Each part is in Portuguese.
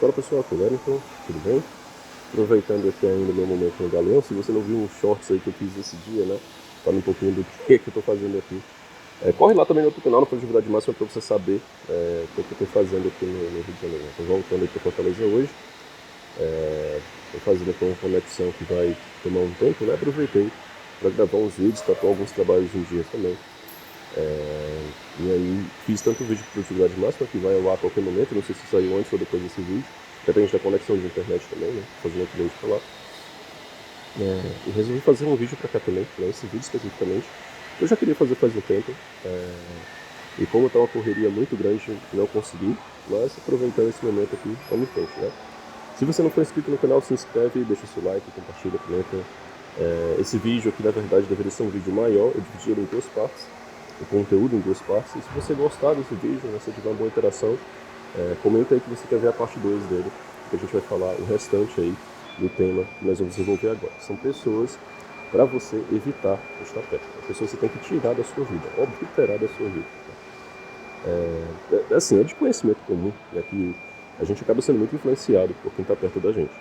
Fala pessoal, aqui é o Wellington, tudo bem? Aproveitando aqui ainda o meu momento no Galeão, se você não viu uns shorts aí que eu fiz esse dia, né? Falando um pouquinho do que eu tô fazendo aqui. Corre lá também no outro canal, no Produtividade Máxima, para você saber o que eu tô fazendo aqui no Rio de Janeiro. Tô voltando aí para Fortaleza hoje. Tô fazendo aqui uma conexão que vai tomar um tempo, né? Aproveitei para gravar uns vídeos, para pôr alguns trabalhos em dia também. E aí fiz tanto o vídeo de produtividade máxima, que vai ao ar a qualquer momento, não sei se saiu antes ou depois desse vídeo, depende da conexão de internet também, né? Fazendo upload pra lá. E resolvi fazer um vídeo pra cá também, pra esse vídeo especificamente, que eu já queria fazer faz um tempo. E como tá uma correria muito grande, não consegui, mas aproveitando esse momento aqui, vamos em frente, né? Se você não for inscrito no canal, se inscreve, deixa seu like, compartilha, comenta. Esse vídeo aqui, na verdade, deveria ser um vídeo maior, eu dividi ele em duas partes, o conteúdo em duas partes. E se você gostar desse vídeo, né, se tiver uma boa interação, comenta aí que você quer ver a parte 2 dele, que a gente vai falar o restante aí do tema que nós vamos desenvolver agora. São pessoas para você evitar estar perto. Pessoas que você tem que tirar da sua vida, obliterar da sua vida. Assim, é de conhecimento comum, né, que a gente acaba sendo muito influenciado por quem está perto da gente.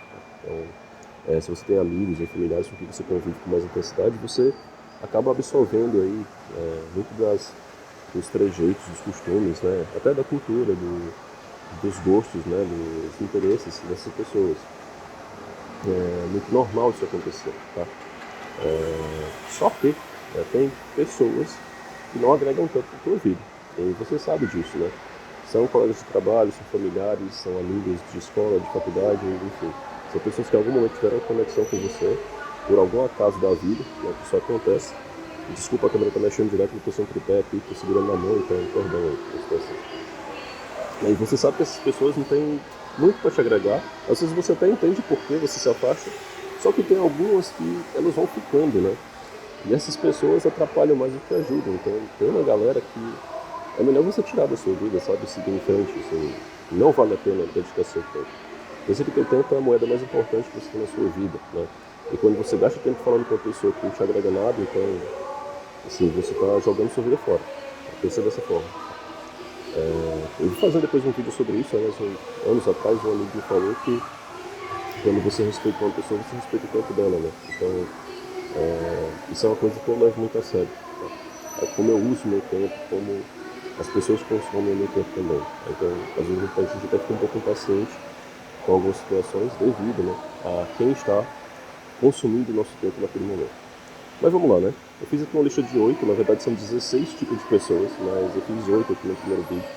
Então, se você tem amigos ou familiares com quem você convive com mais intensidade, você acaba absorvendo aí muito dos trejeitos, dos costumes, né, até da cultura, dos gostos, né, dos interesses dessas pessoas. É muito normal isso acontecer, tá? Só que tem pessoas que não agregam tanto na tua vida. E você sabe disso, né? São colegas de trabalho, são familiares, são amigos de escola, de faculdade, enfim. São pessoas que em algum momento tiveram conexão com você, por algum acaso da vida, né, que isso acontece. E desculpa, a câmera tá mexendo direto, eu tô sem tripé aqui, tô segurando na mão, então perdão aí, a situação. E você sabe que essas pessoas não têm muito para te agregar. Às vezes você até entende por que você se afasta, só que tem algumas que elas vão ficando, né? E essas pessoas atrapalham mais do que ajudam. Então tem uma galera que é melhor você tirar da sua vida, sabe? Seguir em frente, assim, não vale a pena dedicar seu tempo. Pensa que teu tempo é a moeda mais importante que você tem na sua vida, né? E quando você gasta tempo falando com uma pessoa que não te agrega nada, então, assim, você está jogando sua vida fora. Pensa dessa forma. Eu vou fazer depois um vídeo sobre isso, né? Anos atrás um amigo me falou que quando você respeita uma pessoa, você respeita o tempo dela, né? Então, isso é uma coisa que eu levo muito a sério. Tá? Como eu uso meu tempo, como as pessoas consomem o meu tempo também. Então, às vezes a gente até fica um pouco impaciente com algumas situações devido, né, a quem está consumindo o nosso tempo naquele momento. Mas vamos lá, né? Eu fiz aqui uma lista de 8, na verdade são 16 tipos de pessoas, mas eu fiz 8 aqui no primeiro vídeo.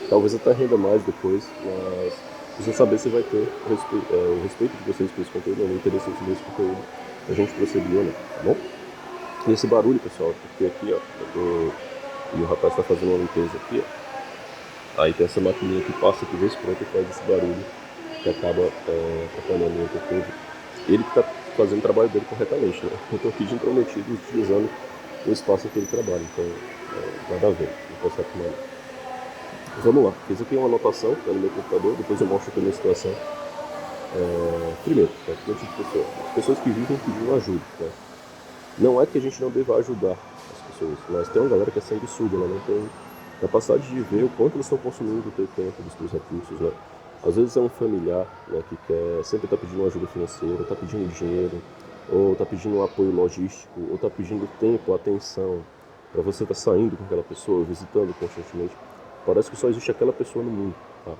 Talvez até renda mais depois, mas precisa saber se vai ter o respeito de vocês por esse conteúdo, o interesse por esse conteúdo, a gente prosseguir ou não, tá bom? E esse barulho, pessoal, porque aqui, ó, e o rapaz está fazendo uma limpeza aqui, ó. Aí tem essa maquininha que passa aqui vez pronto e faz esse barulho que acaba atrapalhando muito o povo. Ele que está fazendo o trabalho dele corretamente, né? Eu estou aqui de intrometido utilizando o espaço que ele trabalha, então nada a ver, não posso afirmar. Vamos lá, fiz aqui uma anotação no meu computador, depois eu mostro aqui a minha situação. Primeiro, tipo de pessoa, as pessoas que vivem pedindo ajuda, né? Não é que a gente não deva ajudar as pessoas, mas tem uma galera que é sanguessuga, ela não tem capacidade de ver o quanto eles estão consumindo do teu tempo, dos teus recursos, né? Às vezes é um familiar, né, que quer sempre está pedindo ajuda financeira, está pedindo dinheiro, ou está pedindo um apoio logístico, ou está pedindo tempo, atenção, para você estar saindo com aquela pessoa, visitando constantemente. Parece que só existe aquela pessoa no mundo, tá?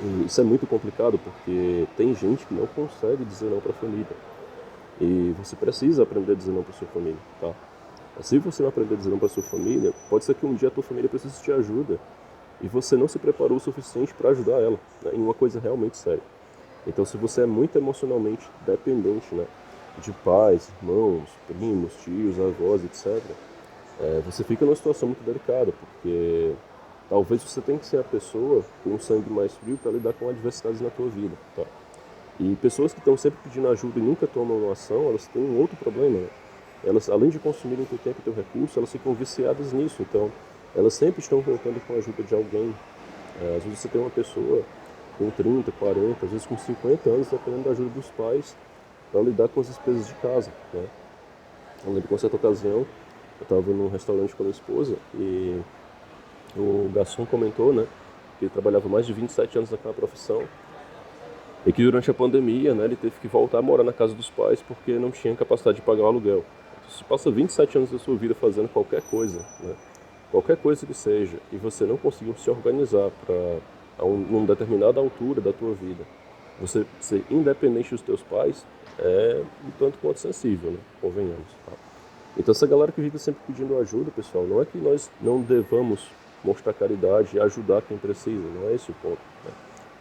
E isso é muito complicado porque tem gente que não consegue dizer não para a família. E você precisa aprender a dizer não para sua família, tá? Se você não aprender a dizer não para sua família, pode ser que um dia a tua família precise de ajuda e você não se preparou o suficiente para ajudar ela, né, em uma coisa realmente séria. Então, se você é muito emocionalmente dependente, né, de pais, irmãos, primos, tios, avós, etc., você fica numa situação muito delicada, porque talvez você tenha que ser a pessoa com um sangue mais frio para lidar com adversidades na tua vida, tá? E pessoas que estão sempre pedindo ajuda e nunca tomam uma ação, elas têm um outro problema, né? Elas, além de consumirem teu tempo e teu recurso, elas ficam viciadas nisso. Então, elas sempre estão contando com a ajuda de alguém. Às vezes você tem uma pessoa com 30, 40, às vezes com 50 anos, dependendo da ajuda dos pais para lidar com as despesas de casa, né? Eu lembro que em certa ocasião, eu estava num restaurante com a minha esposa e o garçom comentou, né, porque ele trabalhava mais de 27 anos naquela profissão, e que durante a pandemia, né, ele teve que voltar a morar na casa dos pais porque não tinha capacidade de pagar o aluguel. Então, se você passa 27 anos da sua vida fazendo qualquer coisa, né, qualquer coisa que seja, e você não conseguiu se organizar para uma determinada altura da tua vida, você ser independente dos teus pais, é um tanto quanto sensível, né, convenhamos. Tá? Então essa galera que fica sempre pedindo ajuda, pessoal, não é que nós não devamos mostrar caridade e ajudar quem precisa, não é esse o ponto. Né?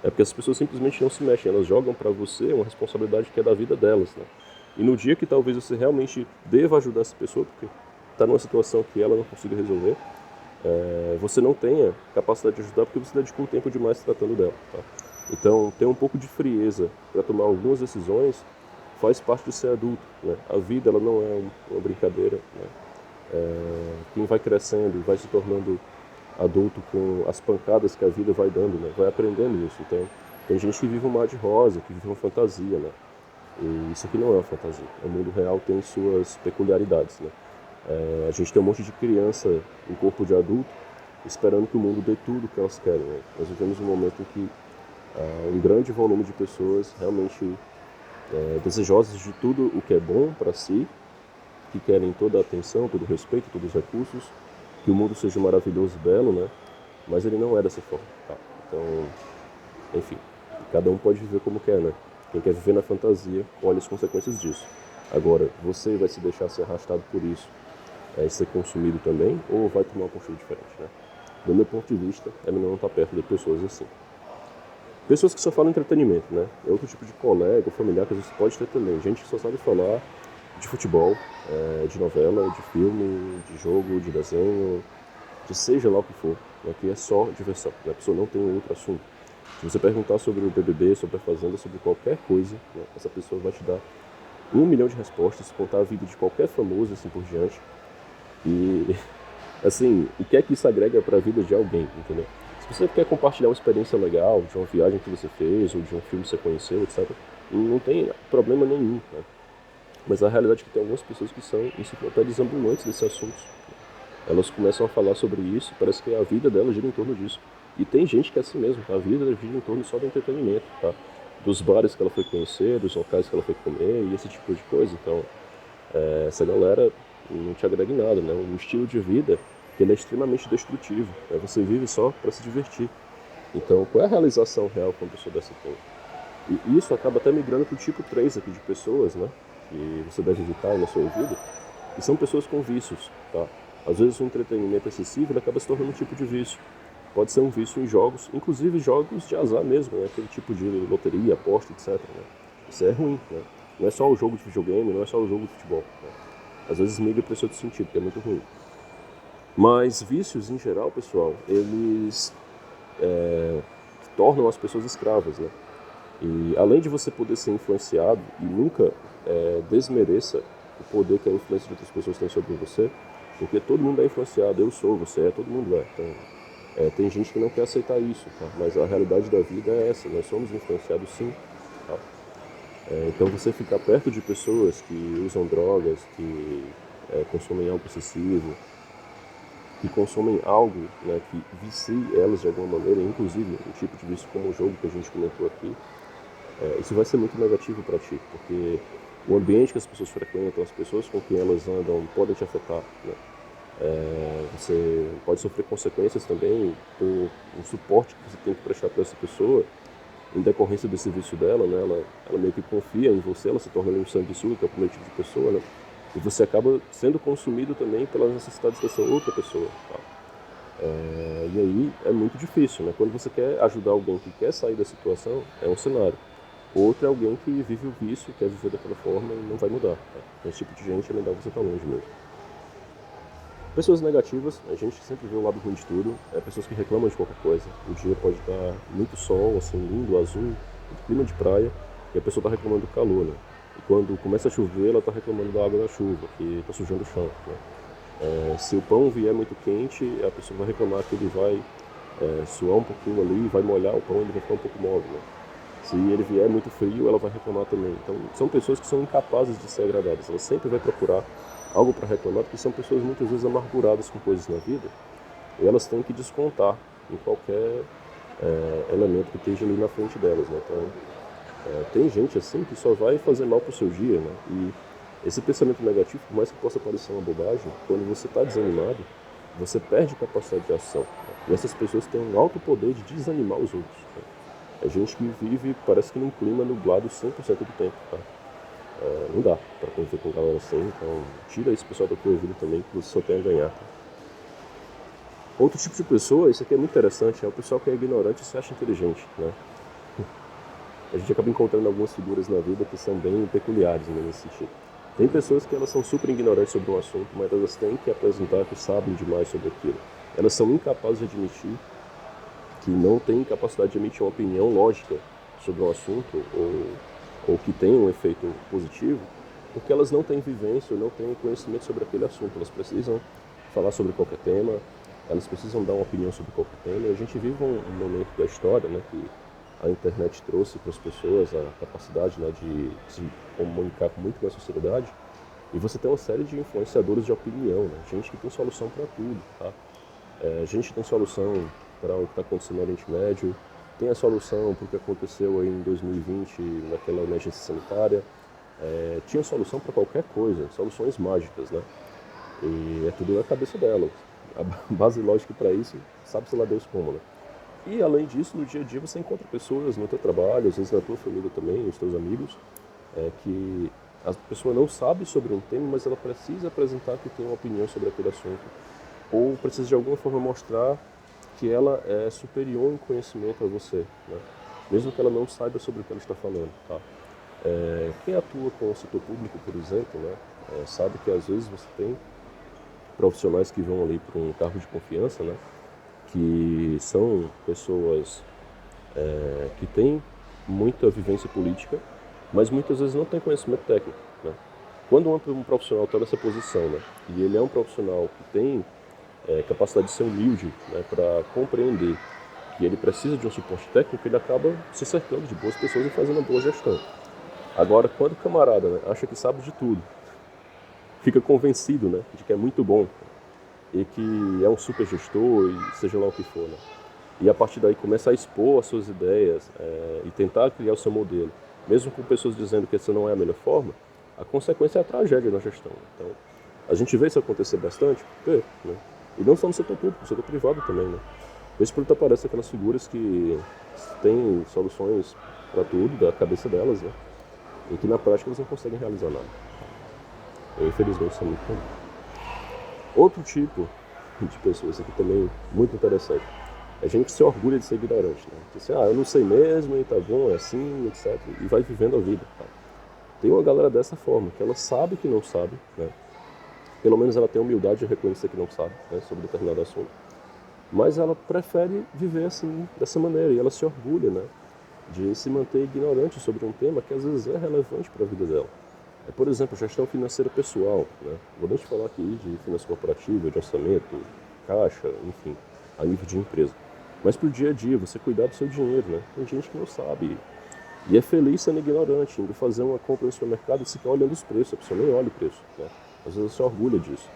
É porque as pessoas simplesmente não se mexem, elas jogam para você uma responsabilidade que é da vida delas. Né? E no dia que talvez você realmente deva ajudar essa pessoa, porque está numa situação que ela não consiga resolver, você não tenha capacidade de ajudar porque você dedicou tempo demais tratando dela. Tá? Então, ter um pouco de frieza para tomar algumas decisões faz parte de ser adulto. Né? A vida ela não é uma brincadeira. Né? Quem vai crescendo e vai se tornando adulto com as pancadas que a vida vai dando, né? Vai aprendendo isso. Então, tem gente que vive um mar de rosa, que vive uma fantasia. Né? E isso aqui não é uma fantasia. O mundo real tem suas peculiaridades. Né? A gente tem um monte de criança em corpo de adulto esperando que o mundo dê tudo o que elas querem. Né? Nós vivemos um momento em que um grande volume de pessoas realmente desejosas de tudo o que é bom para si, que querem toda a atenção, todo o respeito, todos os recursos, que o mundo seja maravilhoso e belo, né? Mas ele não é dessa forma. Tá? Então, enfim, cada um pode viver como quer, né? Quem quer viver na fantasia, olha as consequências disso. Agora, você vai se deixar ser arrastado por isso, ser consumido também, ou vai tomar uma postura diferente, né? Do meu ponto de vista, é melhor não estar perto de pessoas assim. Pessoas que só falam entretenimento, né? É outro tipo de colega, familiar que às vezes pode ter também. Gente que só sabe falar de futebol, de novela, de filme, de jogo, de desenho, de seja lá o que for. Né? Que é só diversão. Né? A pessoa não tem outro assunto. Se você perguntar sobre o BBB, sobre a Fazenda, sobre qualquer coisa, né? Essa pessoa vai te dar 1 milhão de respostas, contar a vida de qualquer famoso, assim por diante. E, assim, o que é que isso agrega para a vida de alguém, entendeu? Se você quer compartilhar uma experiência legal, de uma viagem que você fez, ou de um filme que você conheceu, etc., não tem problema nenhum, né? Mas a realidade é que tem algumas pessoas que são enciclopédias ambulantes desse assunto. Elas começam a falar sobre isso, parece que a vida delas gira em torno disso. E tem gente que é assim mesmo, a vida dela gira em torno só do entretenimento, tá? Dos bares que ela foi conhecer, dos locais que ela foi comer e esse tipo de coisa. Então, essa galera não te agrega em nada, né? Um estilo de vida que ele é extremamente destrutivo. Né? Você vive só para se divertir. Então, qual é a realização real que uma pessoa dessa tem? E isso acaba até migrando para o tipo 3 aqui de pessoas, né? Que você deve evitar na sua vida, que são pessoas com vícios, tá? Às vezes o entretenimento excessivo ele acaba se tornando um tipo de vício. Pode ser um vício em jogos, inclusive jogos de azar mesmo, né? Aquele tipo de loteria, aposta, etc. Né? Isso é ruim, né? Não é só o jogo de videogame, não é só o jogo de futebol. Né? Às vezes migra para esse outro sentido, que é muito ruim. Mas vícios, em geral, pessoal, eles tornam as pessoas escravas, né? E além de você poder ser influenciado e nunca desmereça o poder que a influência de outras pessoas tem sobre você, porque todo mundo é influenciado, eu sou, você é, todo mundo é. Então, tem gente que não quer aceitar isso, tá? Mas a realidade da vida é essa, nós somos influenciados sim. Tá? Então você ficar perto de pessoas que usam drogas, que consomem algo excessivo, que consomem algo, né, que vicie elas de alguma maneira, inclusive um tipo de vício como o jogo que a gente comentou aqui, isso vai ser muito negativo para ti, porque o ambiente que as pessoas frequentam, as pessoas com quem elas andam podem te afetar, né? Você pode sofrer consequências também por um suporte que você tem que prestar para essa pessoa em decorrência desse vício dela, né? Ela meio que confia em você, ela se torna um sanguessuga, que é o primeiro tipo de pessoa, né? E você acaba sendo consumido também pelas necessidades dessa outra pessoa, tá? E aí é muito difícil, né? Quando você quer ajudar alguém que quer sair da situação, é um cenário. Outro é alguém que vive o vício, quer viver daquela forma e não vai mudar. Tá? Então, esse tipo de gente é melhor você estar longe mesmo. Pessoas negativas, a gente sempre vê o lado ruim de tudo, pessoas que reclamam de qualquer coisa. O dia pode estar muito sol, assim, lindo, azul, muito clima de praia, e a pessoa está reclamando do calor, né? E quando começa a chover, ela está reclamando da água da chuva, que está sujando o chão, né? Se o pão vier muito quente, a pessoa vai reclamar que ele vai suar um pouquinho ali, vai molhar o pão e ele vai ficar um pouco móvel, né? Se ele vier muito frio, ela vai reclamar também. Então, são pessoas que são incapazes de ser agradadas. Ela sempre vai procurar algo para reclamar, porque são pessoas muitas vezes amarguradas com coisas na vida. E elas têm que descontar em qualquer elemento que esteja ali na frente delas, né? Então, tem gente assim que só vai fazer mal pro seu dia, né? E esse pensamento negativo, por mais que possa parecer uma bobagem, quando você está desanimado, você perde capacidade de ação, né? E essas pessoas têm um alto poder de desanimar os outros, né? É gente que vive, parece que num clima nublado 100% do tempo, tá? Não dá para conviver com galera assim, então tira esse pessoal da tua vida também, que você só tem a ganhar, tá? Outro tipo de pessoa, isso aqui é muito interessante, é o pessoal que é ignorante e se acha inteligente, né? A gente acaba encontrando algumas figuras na vida que são bem peculiares, né, nesse sentido. Tem pessoas que elas são super ignorantes sobre um assunto, mas elas têm que apresentar que sabem demais sobre aquilo. Elas são incapazes de admitir que não têm capacidade de emitir uma opinião lógica sobre um assunto ou que tem um efeito positivo, porque elas não têm vivência ou não têm conhecimento sobre aquele assunto. Elas precisam falar sobre qualquer tema, elas precisam dar uma opinião sobre qualquer tema. E a gente vive um momento da história, né, que a internet trouxe para as pessoas a capacidade, né, de se comunicar com muito mais facilidade. E você tem uma série de influenciadores de opinião, né? Gente que tem solução para tudo, tá? Gente que tem solução para o que está acontecendo no Oriente Médio, tem a solução para o que aconteceu aí em 2020 naquela emergência sanitária, tinha solução para qualquer coisa, soluções mágicas, né? E é tudo na cabeça delas. A base lógica para isso, sabe-se lá Deus como, né? E além disso, no dia a dia você encontra pessoas no teu trabalho, às vezes na tua família também, os teus amigos, que a pessoa não sabe sobre um tema, mas ela precisa apresentar que tem uma opinião sobre aquele assunto. Ou precisa de alguma forma mostrar que ela é superior em conhecimento a você, né? Mesmo que ela não saiba sobre o que ela está falando, tá? Quem atua com o setor público, por exemplo, né, sabe que às vezes você tem profissionais que vão ali para um cargo de confiança, né, que são pessoas que têm muita vivência política, mas muitas vezes não têm conhecimento técnico, né? Quando um profissional está nessa posição, né, e ele é um profissional que tem capacidade de ser humilde, né, para compreender que ele precisa de um suporte técnico, ele acaba se cercando de boas pessoas e fazendo uma boa gestão. Agora, quando o camarada, né, acha que sabe de tudo, fica convencido, né, de que é muito bom e que é um super gestor e seja lá o que for, né, e a partir daí começa a expor as suas ideias e tentar criar o seu modelo, mesmo com pessoas dizendo que essa não é a melhor forma, a consequência é a tragédia na gestão. Então, a gente vê isso acontecer bastante, né? E não só no setor público, no setor privado também, né? Vez por outro aparecem aquelas figuras que têm soluções para tudo, da cabeça delas, né? E que na prática elas não conseguem realizar nada. Infelizmente isso é muito comum. Outro tipo de pessoas aqui também muito interessante. É gente que se orgulha de ser ignorante, né? Diz assim, eu não sei mesmo, e tá bom, é assim, etc. E vai vivendo a vida, tá? Tem uma galera dessa forma, que ela sabe que não sabe, né? Pelo menos ela tem a humildade de reconhecer que não sabe, né, sobre determinado assunto. Mas ela prefere viver assim, dessa maneira, e ela se orgulha, né, de se manter ignorante sobre um tema que às vezes é relevante para a vida dela. Por exemplo, gestão financeira pessoal, né? Vou nem te falar aqui de finança corporativa, de orçamento, caixa, enfim, a nível de empresa. Mas para o dia a dia, você cuidar do seu dinheiro, né? Tem gente que não sabe e é feliz sendo ignorante, indo fazer uma compra no supermercado e fica olhando os preços, a pessoa nem olha o preço, né? Às vezes se orgulha disso.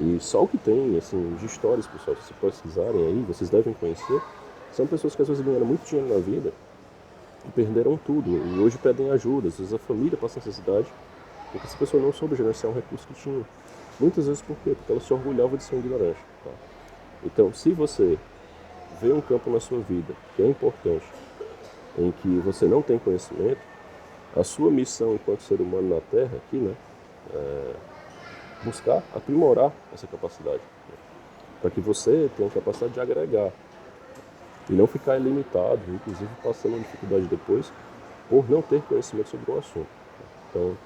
E só o que tem, assim, de histórias, pessoal, se vocês pesquisarem aí, vocês devem conhecer, são pessoas que às vezes ganharam muito dinheiro na vida e perderam tudo, e hoje pedem ajuda, às vezes a família passa necessidade, porque essa pessoa não soube gerenciar um recurso que tinha. Muitas vezes por quê? Porque ela se orgulhava de ser um ignorante, tá? Então, se você vê um campo na sua vida que é importante, em que você não tem conhecimento, a sua missão enquanto ser humano na Terra aqui, né, buscar aprimorar essa capacidade, né, para que você tenha a capacidade de agregar e não ficar ilimitado, inclusive passando uma dificuldade depois por não ter conhecimento sobre um assunto. Então,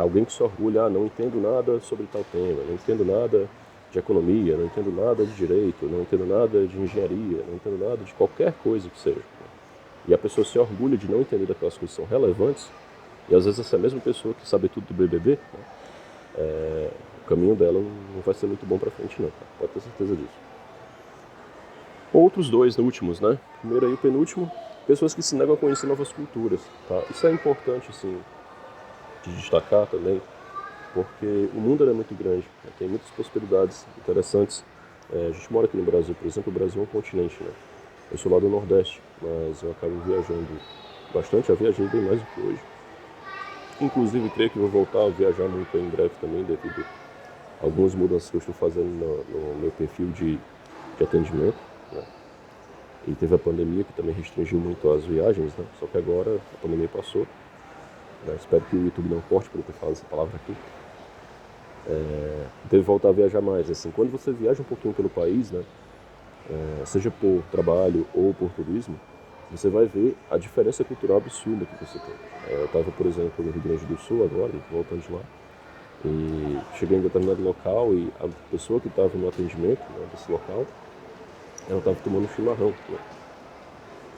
alguém que se orgulha, não entendo nada sobre tal tema, não entendo nada de economia, não entendo nada de direito, não entendo nada de engenharia, não entendo nada de qualquer coisa que seja. E a pessoa se orgulha de não entender daquelas coisas que são relevantes, e às vezes essa mesma pessoa que sabe tudo do BBB, né, o caminho dela não vai ser muito bom para frente não, tá? Pode ter certeza disso. Outros dois últimos, né? Primeiro aí o penúltimo, pessoas que se negam a conhecer novas culturas, tá? Isso é importante, assim, de destacar também, porque o mundo é muito grande, né? Tem muitas possibilidades interessantes. A gente mora aqui no Brasil, por exemplo, o Brasil é um continente, né? Eu sou lá do Nordeste, mas eu acabo viajando bastante, já viajei bem mais do que hoje. Inclusive, creio que vou voltar a viajar muito em breve também, devido a algumas mudanças que eu estou fazendo no meu perfil de atendimento, né? E teve a pandemia que também restringiu muito as viagens, né? Só que agora a pandemia passou, né? Espero que o YouTube não corte por eu ter falado essa palavra aqui. Deve voltar a viajar mais. Assim, quando você viaja um pouquinho pelo país, né? Seja por trabalho ou por turismo, você vai ver a diferença cultural absurda que você tem. Eu estava, por exemplo, no Rio Grande do Sul agora, voltando de lá, e cheguei em determinado local e a pessoa que estava no atendimento, né, desse local, ela estava tomando chimarrão, né?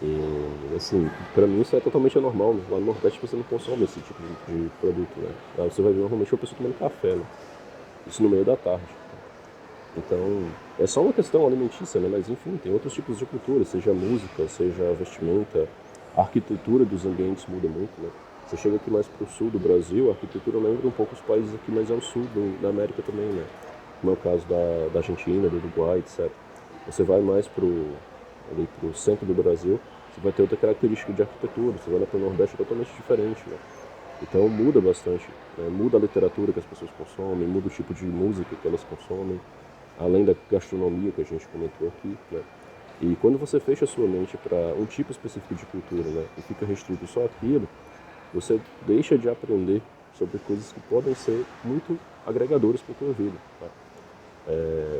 E assim, para mim isso é totalmente anormal, né? Lá no Nordeste você não consome esse tipo de produto, né? Lá você vai ver normalmente uma pessoa tomando café, né? Isso no meio da tarde. Então, é só uma questão alimentícia, né? Mas enfim, tem outros tipos de cultura, seja música, seja vestimenta, a arquitetura dos ambientes muda muito, né? Você chega aqui mais para o sul do Brasil, a arquitetura lembra um pouco os países aqui mais ao sul da América também, né? Como é o caso da Argentina, do Uruguai, etc. Você vai mais para o centro do Brasil, você vai ter outra característica de arquitetura, você vai lá para o Nordeste, é totalmente diferente, né? Então muda bastante, né? Muda a literatura que as pessoas consomem, muda o tipo de música que elas consomem, além da gastronomia que a gente comentou aqui, né? E quando você fecha a sua mente para um tipo específico de cultura, né, e fica restrito só aquilo, você deixa de aprender sobre coisas que podem ser muito agregadoras para a tua vida, tá?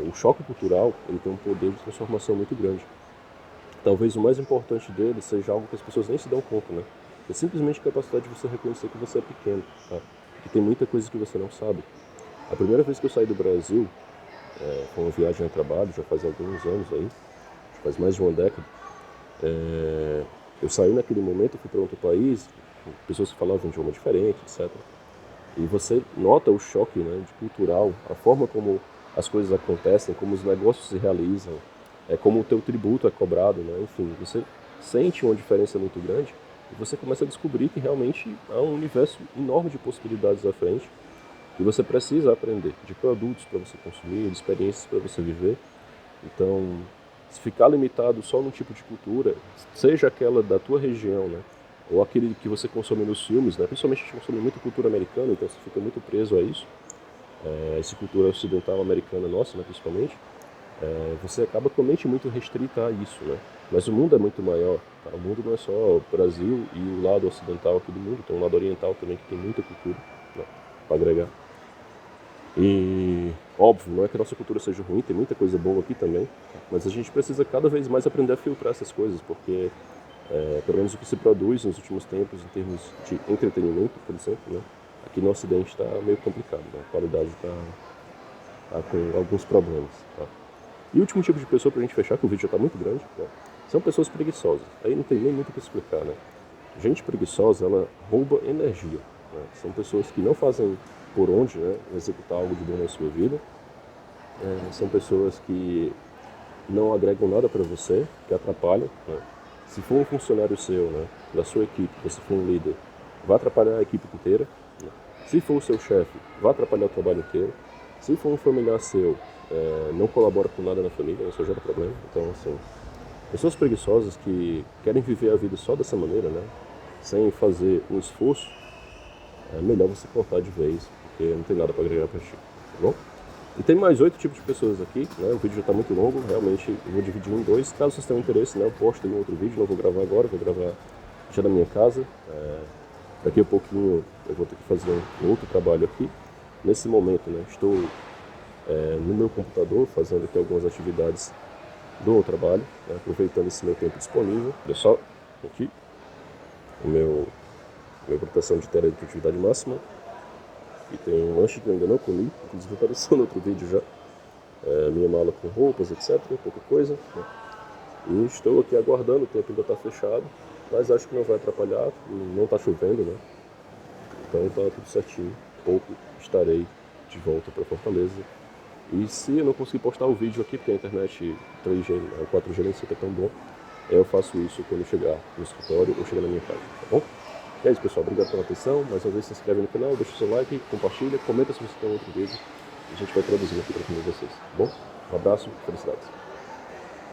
O choque cultural, ele tem um poder de transformação muito grande. Talvez o mais importante dele seja algo que as pessoas nem se dão conta, né? É simplesmente a capacidade de você reconhecer que você é pequeno, tá? Que tem muita coisa que você não sabe. A primeira vez que eu saí do Brasil, foi uma viagem a trabalho, já faz alguns anos aí, faz mais de uma década. Eu saí naquele momento, fui para outro país, com pessoas que falavam um idioma diferente, etc. E você nota o choque, né, de cultural, a forma como as coisas acontecem, como os negócios se realizam, como o teu tributo é cobrado, né? Enfim, você sente uma diferença muito grande e você começa a descobrir que realmente há um universo enorme de possibilidades à frente e você precisa aprender de produtos para você consumir, de experiências para você viver. Então, se ficar limitado só num tipo de cultura, seja aquela da tua região, né? Ou aquele que você consome nos filmes, né? Principalmente a gente consome muito cultura americana, então você fica muito preso a isso. Essa cultura ocidental americana nossa, né, principalmente. Você acaba com a mente muito restrita a isso, né? Mas o mundo é muito maior, tá? O mundo não é só o Brasil e o lado ocidental aqui do mundo, tem um lado oriental também que tem muita cultura, né, para agregar. E, óbvio, não é que a nossa cultura seja ruim, tem muita coisa boa aqui também, mas a gente precisa cada vez mais aprender a filtrar essas coisas, porque, pelo menos o que se produz nos últimos tempos, em termos de entretenimento, por exemplo, né, aqui no Ocidente está meio complicado, né, a qualidade está com alguns problemas. Tá? E o último tipo de pessoa, para a gente fechar, que o vídeo já está muito grande, né, são pessoas preguiçosas. Aí não tem nem muito o que explicar, né? Gente preguiçosa, ela rouba energia, né? São pessoas que não fazem por onde, né, executar algo de bom na sua vida. São pessoas que não agregam nada para você, que atrapalham, né? Se for um funcionário seu, né, da sua equipe, você for um líder, vai atrapalhar a equipe inteira, né? Se for o seu chefe, vai atrapalhar o trabalho inteiro. Se for um familiar seu, não colabora com nada na família, isso gera problema. Então, assim, pessoas preguiçosas que querem viver a vida só dessa maneira, né, sem fazer um esforço, é melhor você cortar de vez, porque não tem nada para agregar para ti, tá bom? E tem mais 8 tipos de pessoas aqui, né? O vídeo já está muito longo, realmente eu vou dividir em dois. Caso vocês tenham interesse, né, eu posto em outro vídeo, não vou gravar agora, vou gravar já na minha casa. Daqui a pouquinho eu vou ter que fazer um outro trabalho aqui. Nesse momento, né, estou no meu computador fazendo aqui algumas atividades do trabalho, né, aproveitando esse meu tempo disponível. Olha só, aqui, minha proteção de tela de produtividade máxima. E tem um lanche que eu ainda não comi, inclusive apareceu no outro vídeo já. Minha mala com roupas, etc, pouca coisa, né? E estou aqui aguardando, o tempo ainda está fechado, mas acho que não vai atrapalhar, não está chovendo, né? Então está tudo certinho. Pouco estarei de volta para Fortaleza. E se eu não conseguir postar o vídeo aqui, porque a internet 3G, 4G nem sempre é tão bom, eu faço isso quando chegar no escritório ou chegar na minha casa, tá bom? E é isso, pessoal. Obrigado pela atenção. Mais uma vez, se inscreve no canal, deixa o seu like, compartilha, comenta se você tem outro vídeo. A gente vai traduzir aqui para vocês, tá bom? Um abraço, felicidades.